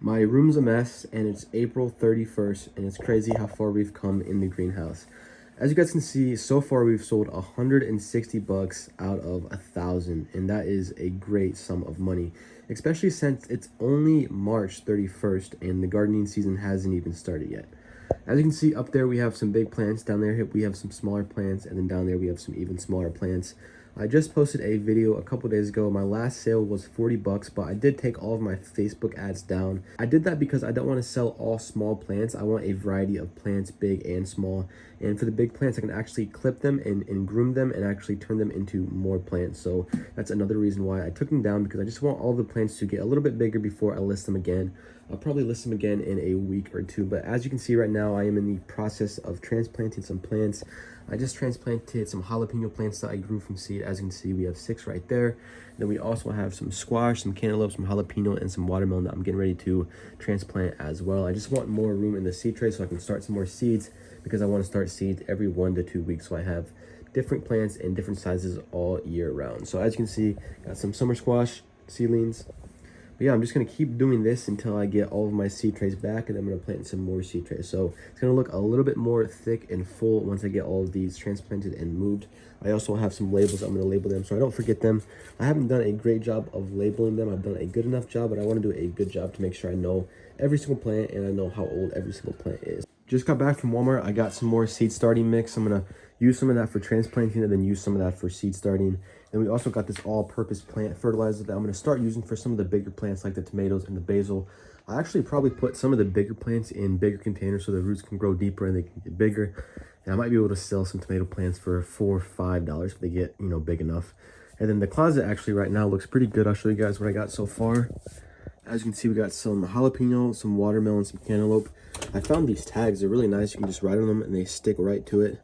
My room's a mess and it's April 31st and it's crazy how far we've come in the greenhouse. As you guys can see, so far we've sold 160 bucks out of 1,000, and that is a great sum of money, especially since it's only March 31st and the gardening season hasn't even started yet. As you can see up there, we have some big plants. Down there we have some smaller plants, and then down there we have some even smaller plants. I just posted a video a couple days ago. My last sale was 40 bucks, but I did take all of my Facebook ads down. I did that because I don't want to sell all small plants. I want a variety of plants, big and small. And for the big plants, I can actually clip them and groom them and actually turn them into more plants. So that's another reason why I took them down, because I just want all the plants to get a little bit bigger before I list them again. I'll probably list them again in a week or two. But as you can see right now, I am in the process of transplanting some plants. I just transplanted some jalapeno plants that I grew from seed. As you can see, we have 6 right there. Then we also have some squash, some cantaloupe, some jalapeno, and some watermelon that I'm getting ready to transplant as well. I just want more room in the seed tray so I can start some more seeds, because I want to start seeds every 1 to 2 weeks. So I have different plants in different sizes all year round. So as you can see, got some summer squash seedlings. But yeah, I'm just going to keep doing this until I get all of my seed trays back, and then I'm going to plant some more seed trays. So it's going to look a little bit more thick and full once I get all of these transplanted and moved. I also have some labels. I'm going to label them so I don't forget them. I haven't done a great job of labeling them. I've done a good enough job, but I want to do a good job to make sure I know every single plant and I know how old every single plant is. Just got back from Walmart. I got some more seed starting mix. I'm going to use some of that for transplanting and then use some of that for seed starting. And we also got this all-purpose plant fertilizer that I'm going to start using for some of the bigger plants like the tomatoes and the basil. I actually probably put some of the bigger plants in bigger containers so the roots can grow deeper and they can get bigger. And I might be able to sell some tomato plants for $4 or $5 if they get, big enough. And then the closet actually right now looks pretty good. I'll show you guys what I got so far. As you can see, we got some jalapeno, some watermelon, some cantaloupe. I found these tags. They're really nice. You can just write on them and they stick right to it.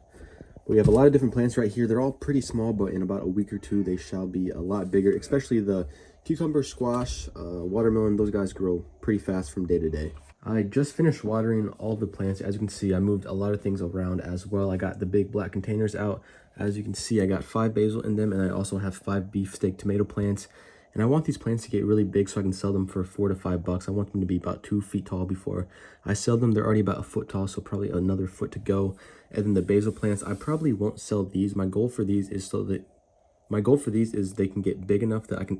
We have a lot of different plants right here. They're all pretty small, but in about a week or two, they shall be a lot bigger, especially the cucumber, squash, watermelon. Those guys grow pretty fast from day to day. I just finished watering all the plants. As you can see, I moved a lot of things around as well. I got the big black containers out. As you can see, I got 5 basil in them, and I also have 5 beefsteak tomato plants. And I want these plants to get really big so I can sell them for $4 to $5. I want them to be about 2 feet tall before I sell them. They're already about a foot tall, so probably another foot to go. And then the basil plants, I probably won't sell these. My goal for these is they can get big enough that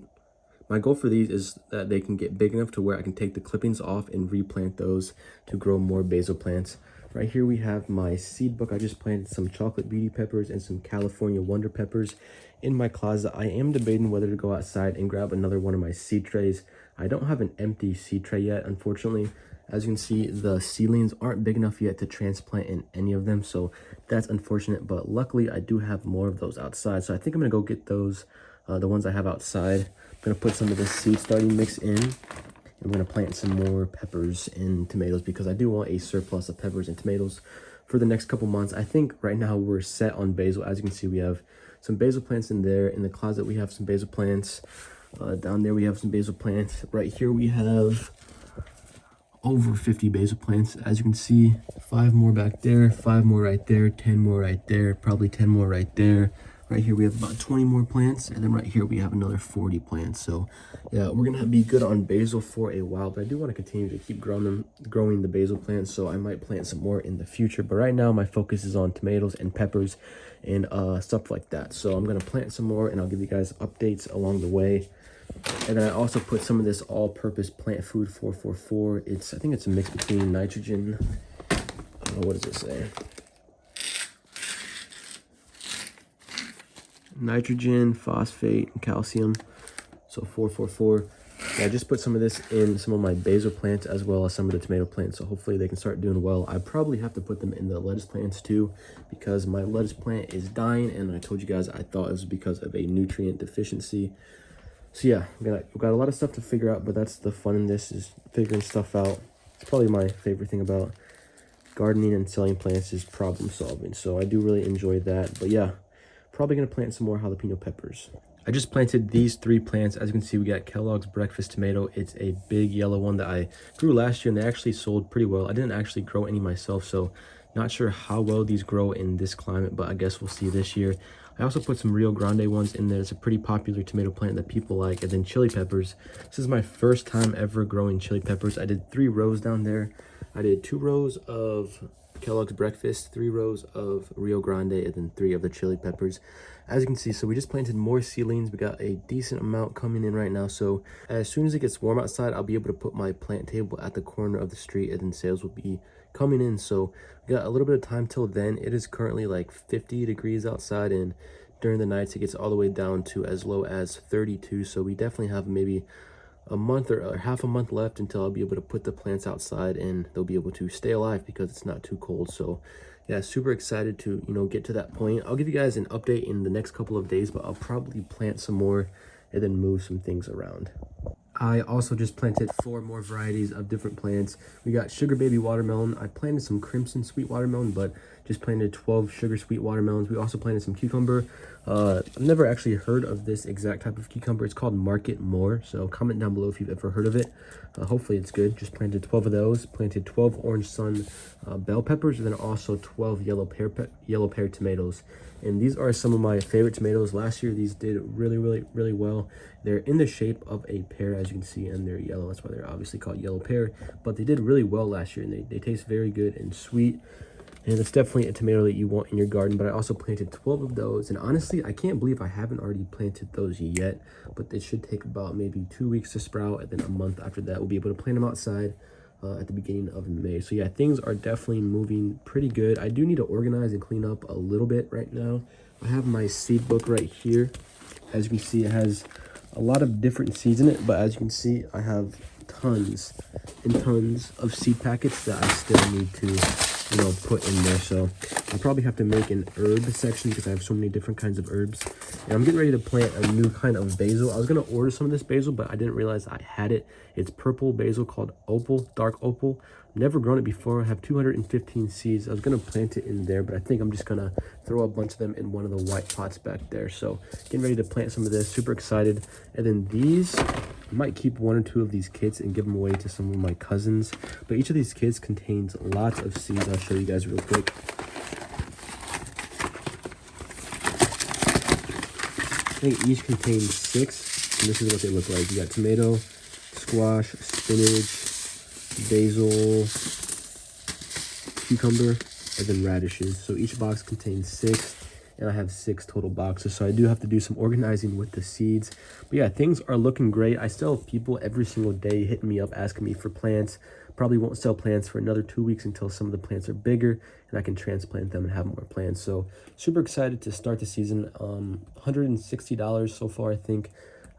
they can get big enough to where I can take the clippings off and replant those to grow more basil plants. Right here we have my seed book. I just planted some chocolate beauty peppers and some California wonder peppers in my closet. I am debating whether to go outside and grab another one of my seed trays. I don't have an empty seed tray yet, unfortunately. As you can see, the seedlings aren't big enough yet to transplant in any of them, so that's unfortunate. But luckily, I do have more of those outside, so I think I'm gonna go get those, the ones I have outside. I'm gonna put some of this seed starting mix in. I'm going to plant some more peppers and tomatoes because I do want a surplus of peppers and tomatoes for the next couple months. I think right now we're set on basil. As you can see, we have some basil plants in there. In the closet, we have some basil plants. Down there, we have some basil plants. Right here, we have over 50 basil plants. As you can see, 5 more back there, 5 more right there, 10 more right there, probably 10 more right there. Right here we have about 20 more plants, and then right here we have another 40 plants. So yeah, we're gonna be good on basil for a while, but I do want to continue to keep growing the basil plants, so I might plant some more in the future. But right now my focus is on tomatoes and peppers and stuff like that. So I'm gonna plant some more and I'll give you guys updates along the way. And then I also put some of this all-purpose plant food 444. I think it's a mix between nitrogen, what does it say? Nitrogen, phosphate, and calcium. So 444. Yeah, I just put some of this in some of my basil plants as well as some of the tomato plants, so hopefully they can start doing well. I probably have to put them in the lettuce plants too, because my lettuce plant is dying, and I told you guys I thought it was because of a nutrient deficiency. So yeah, we've got a lot of stuff to figure out, but that's the fun in this, is figuring stuff out. It's probably my favorite thing about gardening and selling plants, is problem solving. So I do really enjoy that. But yeah, probably gonna plant some more jalapeno peppers. I just planted these 3 plants. As you can see, we got Kellogg's breakfast tomato. It's a big yellow one that I grew last year, and they actually sold pretty well. I didn't actually grow any myself, so not sure how well these grow in this climate, but I guess we'll see this year. I also put some Rio Grande ones in there. It's a pretty popular tomato plant that people like. And then chili peppers. This is my first time ever growing chili peppers. I did 3 rows down there. I did 2 rows of Kellogg's breakfast, 3 rows of Rio Grande, and then 3 of the chili peppers. As you can see, so we just planted more seedlings. We got a decent amount coming in right now. So as soon as it gets warm outside, I'll be able to put my plant table at the corner of the street, and then sales will be coming in. So we got a little bit of time till then. It is currently like 50 degrees outside, and during the nights it gets all the way down to as low as 32. So we definitely have maybe a month or half a month left until I'll be able to put the plants outside and they'll be able to stay alive because it's not too cold. So yeah, super excited to, you know, get to that point. I'll give you guys an update in the next couple of days, but I'll probably plant some more and then move some things around. I also just planted 4 more varieties of different plants. We got sugar baby watermelon. I planted some crimson sweet watermelon, but just planted 12 sugar sweet watermelons. We also planted some cucumber. I've never actually heard of this exact type of cucumber. It's called Market More. So comment down below if you've ever heard of it. Hopefully it's good. Just planted 12 of those. Planted 12 orange sun bell peppers, and then also 12 yellow pear tomatoes. And these are some of my favorite tomatoes. Last year, these did really well. They're in the shape of a pear, as you can see, and they're yellow. That's why they're obviously called yellow pear. But they did really well last year, and they taste very good and sweet. And it's definitely a tomato that you want in your garden. But I also planted 12 of those. And honestly, I can't believe I haven't already planted those yet. But it should take about maybe 2 weeks to sprout. And then a month after that, we'll be able to plant them outside at the beginning of May. So yeah, things are definitely moving pretty good. I do need to organize and clean up a little bit right now. I have my seed book right here. As you can see, it has a lot of different seeds in it, but as you can see, I have tons and tons of seed packets that I still need to, you know, put in there. So I'll probably have to make an herb section because I have so many different kinds of herbs. And I'm getting ready to plant a new kind of basil. I was going to order some of this basil, but I didn't realize I had it. It's purple basil called opal, dark opal. Never grown it before. I have 215 seeds. I was going to plant it in there, but I think I'm just going to throw a bunch of them in one of the white pots back there. So getting ready to plant some of this. Super excited. And then these, I might keep 1 or 2 of these kits and give them away to some of my cousins. But each of these kits contains lots of seeds. I'll show you guys real quick. I think each contains 6, and this is what they look like. You got tomato, squash, spinach, basil, cucumber, and then radishes. So each box contains 6, and I have 6 total boxes. So I do have to do some organizing with the seeds. But yeah, things are looking great. I still have people every single day hitting me up asking me for plants. Probably won't sell plants for another 2 weeks until some of the plants are bigger and I can transplant them and have more plants. So super excited to start the season. $160 so far, I think,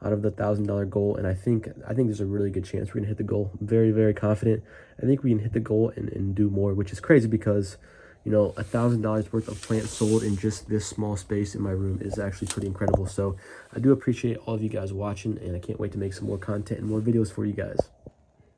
out of the $1,000 goal, and I think there's a really good chance we're gonna hit the goal. I'm very confident. I think we can hit the goal and do more, which is crazy because, you know, $1,000 worth of plants sold in just this small space in my room is actually pretty incredible. So I do appreciate all of you guys watching, and I can't wait to make some more content and more videos for you guys.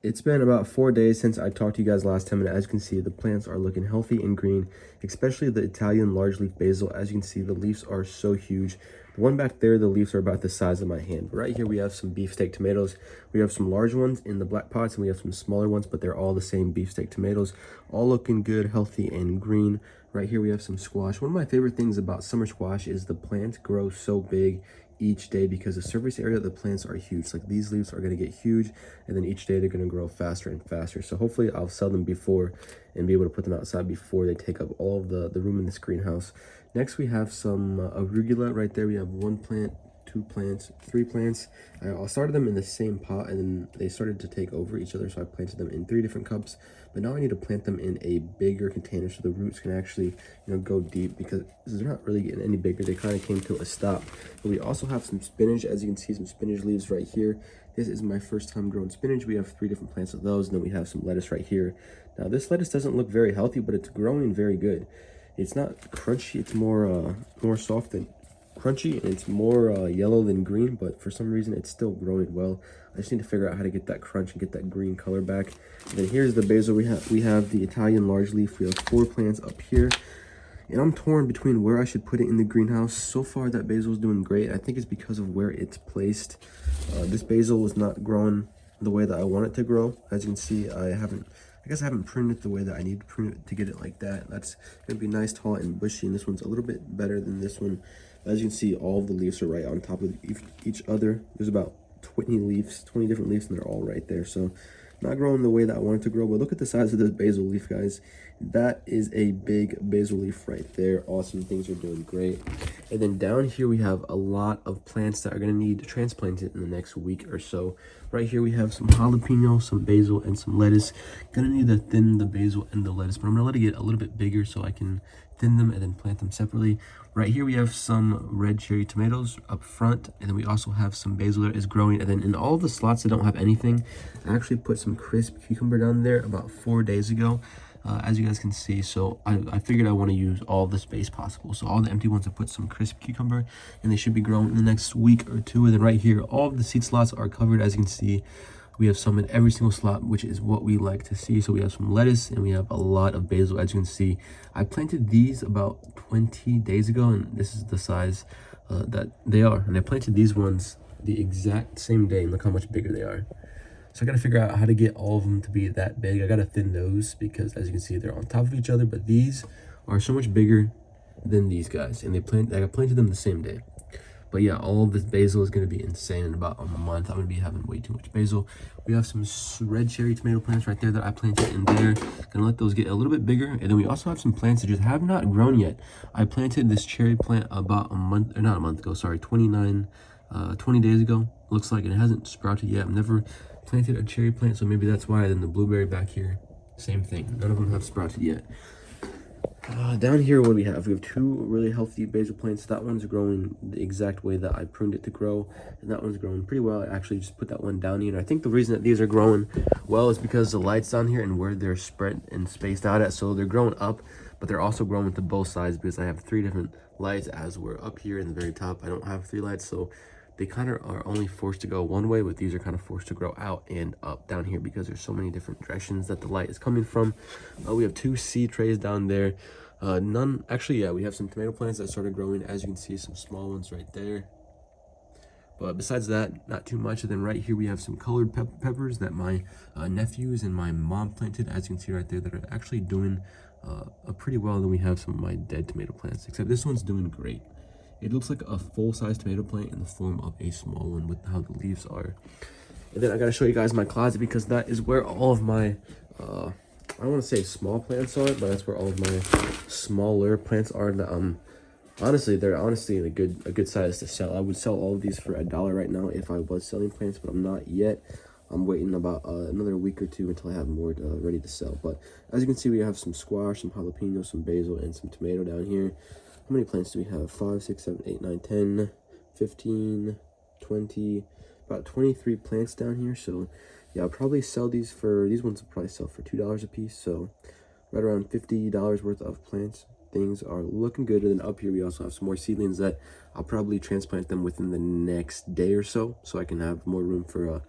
It's been about 4 days since I talked to you guys last time, and as you can see, the plants are looking healthy and green, especially the Italian large leaf basil. As you can see, the leaves are so huge. The one back there, the leaves are about the size of my hand. But right here, we have some beefsteak tomatoes. We have some large ones in the black pots, and we have some smaller ones, but they're all the same beefsteak tomatoes, all looking good, healthy, and green. Right here, we have some squash. One of my favorite things about summer squash is the plants grow so big each day because the surface area of the plants are huge. Like, these leaves are going to get huge, and then each day they're going to grow faster and faster. So hopefully I'll sell them before and be able to put them outside before they take up all of the room in this greenhouse. Next, we have some arugula. Right there, we have 1 plant, 2 plants, 3 plants. I started them in the same pot, and then they started to take over each other, so I planted them in 3 different cups. But now I need to plant them in a bigger container so the roots can actually, you know, go deep, because they're not really getting any bigger. They kind of came to a stop. But we also have some spinach. As you can see, some spinach leaves right here. This is my first time growing spinach. We have 3 different plants of those, and then we have some lettuce right here. Now, this lettuce doesn't look very healthy, but it's growing very good. It's not crunchy. It's more soft than crunchy, and it's more yellow than green, but for some reason it's still growing well. I just need to figure out how to get that crunch and get that green color back. And then here's the basil. We have the Italian large leaf. We have 4 plants up here, and I'm torn between where I should put it in the greenhouse. So far that basil is doing great. I think it's because of where it's placed. This basil is not growing the way that I want it to grow. As you can see, I guess I haven't pruning it the way that I need to prune it to get it like that. That's gonna be nice, tall, and bushy, and this one's a little bit better than this one. As you can see, all of the leaves are right on top of each other. There's about 20 leaves, 20 different leaves, and they're all right there. So not growing the way that I wanted to grow, but look at the size of this basil leaf, guys. That is a big basil leaf right there. Awesome, things are doing great. And then down here we have a lot of plants that are going to need transplanted in the next week or so. Right here we have some jalapeno, some basil, and some lettuce. Gonna need to thin the basil and the lettuce, but I'm gonna let it get a little bit bigger so I can thin them and then plant them separately. Right here we have some red cherry tomatoes up front, and then we also have some basil that is growing. And then in all the slots that don't have anything, I actually put some crisp cucumber down there about 4 days ago. As you guys can see, so I figured I want to use all the space possible. So all the empty ones, I put some crisp cucumber, and they should be growing in the next week or two. And then right here, all of the seed slots are covered. As you can see, we have some in every single slot, which is what we like to see. So we have some lettuce, and we have a lot of basil. As you can see, I planted these about 20 days ago, and this is the size that they are. And I planted these ones the exact same day, and look how much bigger they are. So I gotta figure out how to get all of them to be that big. I gotta thin those because, as you can see, they're on top of each other, but these are so much bigger than these guys, and I planted them the same day. But yeah, all of this basil is gonna be insane in about a month. I'm gonna be having way too much basil. We have some red cherry tomato plants right there that I planted in there. Gonna let those get a little bit bigger, and then we also have some plants that just have not grown yet. I planted this cherry plant about a month, or not a month ago, sorry, 20 days ago. Looks like it hasn't sprouted yet. I've never planted a cherry plant, so maybe that's why. Then the blueberry back here, same thing. None of them have sprouted yet. Down here, what do we have? We have 2 really healthy basil plants. That one's growing the exact way that I pruned it to grow, and that one's growing pretty well. I actually just put that one down here, and I think the reason that these are growing well is because the light's down here and where they're spread and spaced out at. So they're growing up, but they're also growing to both sides because I have 3 different lights. As we're up here in the very top, I don't have 3 lights, so they kind of are only forced to go one way, but these are kind of forced to grow out and up down here because there's so many different directions that the light is coming from. We have 2 seed trays down there. Yeah, we have some tomato plants that started growing. As you can see, some small ones right there. But besides that, not too much. And then right here, we have some colored peppers that my nephews and my mom planted. As you can see right there, that are actually doing pretty well. Then we have some of my dead tomato plants, except this one's doing great. It looks like a full-size tomato plant in the form of a small one with how the leaves are. And then I gotta show you guys my closet because that is where all of my, I don't want to say small plants are, but that's where all of my smaller plants are. That honestly, they're honestly a good size to sell. I would sell all of these for $1 right now if I was selling plants, but I'm not yet. I'm waiting about another week or 2 until I have more ready to sell. But as you can see, we have some squash, some jalapeno, some basil, and some tomato down here. How many plants do we have? 5, 6, 7, 8, 9, 10, 15, 20, about 23 plants down here. So yeah, I'll probably sell these ones will probably sell for $2 a piece. So right around $50 worth of plants. Things are looking good. And then up here, we also have some more seedlings that I'll probably transplant them within the next day or so I can have more room for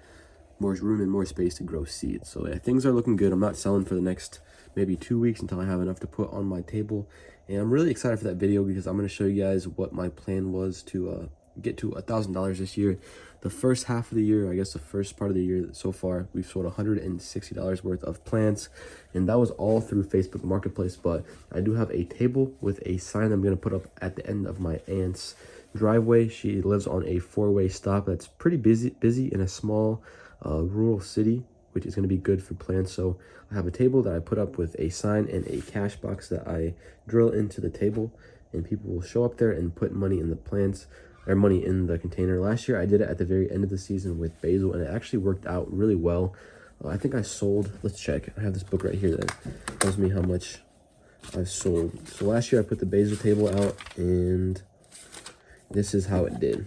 more room and more space to grow seeds. So yeah, things are looking good. I'm not selling for the next maybe 2 weeks until I have enough to put on my table. And I'm really excited for that video because I'm going to show you guys what my plan was to get to $1,000 this year. The first half of the year, I guess the first part of the year so far, we've sold $160 worth of plants, and that was all through Facebook Marketplace. But I do have a table with a sign I'm going to put up at the end of my aunt's driveway. She lives on a 4-way stop that's pretty busy in a small rural city, which is going to be good for plants. So I have a table that I put up with a sign and a cash box that I drill into the table, and people will show up there and put money in the plants, or money in the container. Last year I did it at the very end of the season with basil, and it actually worked out really well. I think I sold, let's check, I have this book right here that tells me how much I've sold. So last year I put the basil table out, and this is how it did.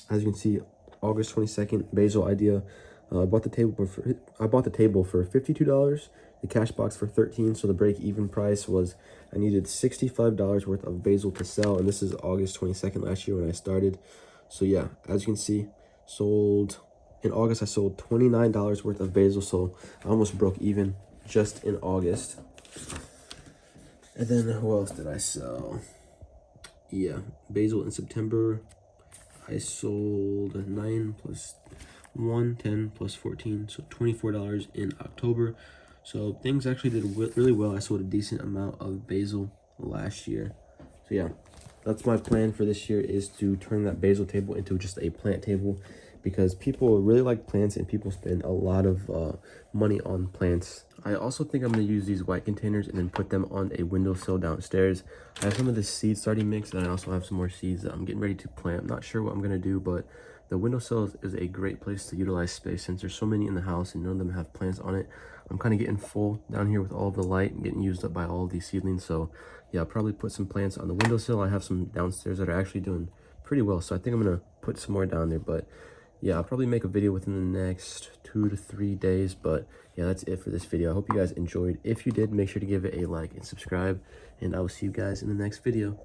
As you can see, August 22nd, basil idea. I bought the table for $52, the cash box for $13. So the break-even price was I needed $65 worth of basil to sell, and this is August 22nd last year when I started. So yeah, as you can see, sold in August. I sold $29 worth of basil, so I almost broke even just in August. And then who else did I sell? Yeah, basil in September. I sold 9 plus 1, 10 plus 14, so $24 in October. So things actually did really well. I sold a decent amount of basil last year. So yeah, That's my plan for this year, is to turn that basil table into just a plant table, because people really like plants and people spend a lot of money on plants. I also think I'm going to use these white containers and then put them on a windowsill downstairs. I have some of the seed starting mix, and I also have some more seeds that I'm getting ready to plant. I'm not sure what I'm going to do, but the windowsill is a great place to utilize space since there's so many in the house and none of them have plants on it. I'm kind of getting full down here with all of the light and getting used up by all of these seedlings. So yeah, I'll probably put some plants on the windowsill. I have some downstairs that are actually doing pretty well, so I think I'm gonna put some more down there. But yeah, I'll probably make a video within the next 2 to 3 days. But yeah, that's it for this video. I hope you guys enjoyed. If you did, make sure to give it a like and subscribe, and I will see you guys in the next video.